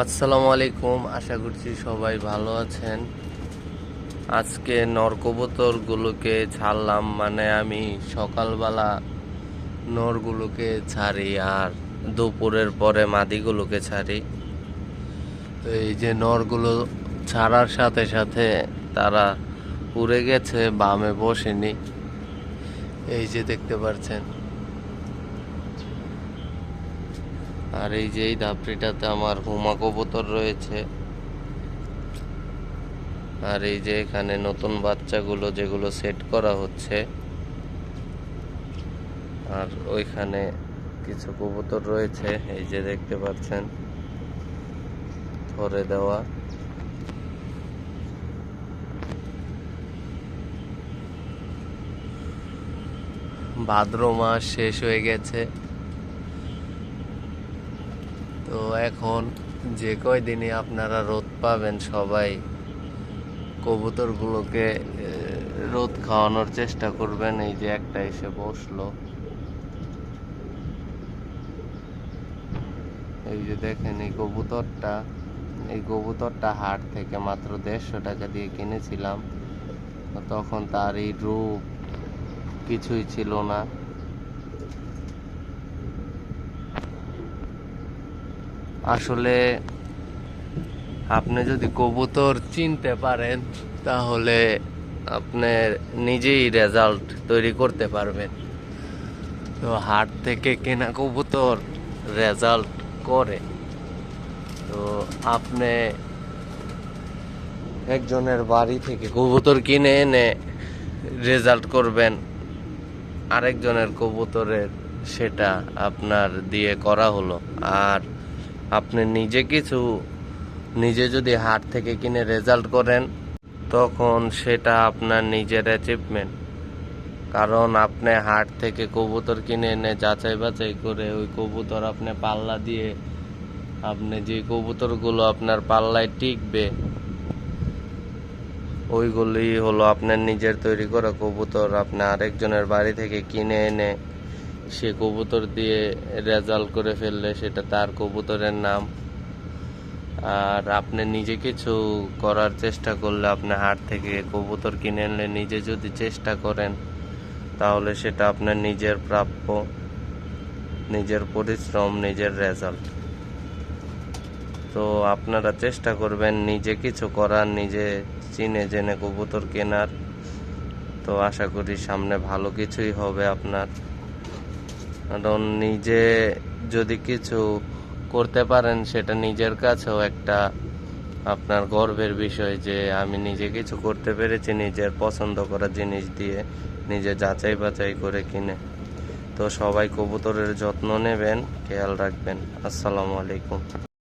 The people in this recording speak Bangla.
আসসালামু আলাইকুম, আশা করছি সবাই ভালো আছেন। আজকে নরকবুতরগুলোকে ছাড়লাম, মানে আমি সকালবেলা নরগুলোকে ছাড়ি আর দুপুরের পরে মাদিগুলোকে ছাড়ি। তো এই যে নরগুলো ছাড়ার সাথে সাথে তারা উড়ে গেছে, বামে বসেনি। এই যে দেখতে পাচ্ছেন। আর এই যে এই ধাপড়িটাতে আমার হুমা কবুতর রয়েছে। আর এই যে এখানে নতুন বাচ্চাগুলো যেগুলো সেট করা হচ্ছে, আর ওইখানে কিছু কবুতর রয়েছে, এই যে দেখতে পাচ্ছেন ধরে দেওয়া। ভাদ্র মাস শেষ হয়ে গেছে, তো এখন যে কয়দিনই আপনারা রোদ পাবেন সবাই কবুতরগুলোকে রোদ খাওয়ানোর চেষ্টা করবেন। এই যে একটা এসে বসলো, এই যে দেখেন এই কবুতরটা হাট থেকে মাত্র 150 টাকা দিয়ে কিনেছিলাম। তখন তার এই রূপ কিছুই ছিল না। আসলে আপনি যদি কবুতর চিনতে পারেন তাহলে আপনি নিজেই রেজাল্ট তৈরি করতে পারবেন। তো হাট থেকে কেনা কবুতর রেজাল্ট করে। তো আপনি একজনের বাড়ি থেকে কবুতর কিনে এনে রেজাল্ট করবেন, আরেকজনের কবুতরের সেটা আপনার দিয়ে করা হলো। আর আপনি নিজে যদি হাট থেকে কিনে রেজাল্ট করেন তখন সেটা আপনার নিজের অ্যাচিভমেন্ট। কারণ আপনি হাট থেকে কবুতর কিনে এনে যাচাই বাছাই করে ওই কবুতর আপনি পাল্লা দিয়ে আপনি যে কবুতরগুলো আপনার পাল্লায় টিকবে ওইগুলি হলো আপনার নিজের তৈরি করা কবুতর। আপনি আরেকজনের বাড়ি থেকে কিনে এনে সে কবুতর দিয়ে রেজাল্ট করে ফেললে সেটা তার কবুতরের নাম। আর আপনি নিজে কিছু করার চেষ্টা করলে, আপনি হাট থেকে কবুতর কিনে এনে নিজে যদি চেষ্টা করেন তাহলে সেটা আপনার নিজের প্রাপ্য, নিজের পরিশ্রম, নিজের রেজাল্ট। তো আপনারা চেষ্টা করবেন নিজে কিছু করার, নিজে চিনে জেনে কবুতর কেনার। তো আশা করি সামনে ভালো কিছুই হবে আপনার। কারণ নিজে যদি কিছু করতে পারেন সেটা নিজের কাছেও একটা আপনার গর্বের বিষয় যে আমি নিজে কিছু করতে পেরেছি নিজের পছন্দ করা জিনিস দিয়ে, নিজে যাচাই বাছাই করে কিনে। তো সবাই কবুতরের যত্ন নেবেন, খেয়াল রাখবেন। আসসালামু আলাইকুম।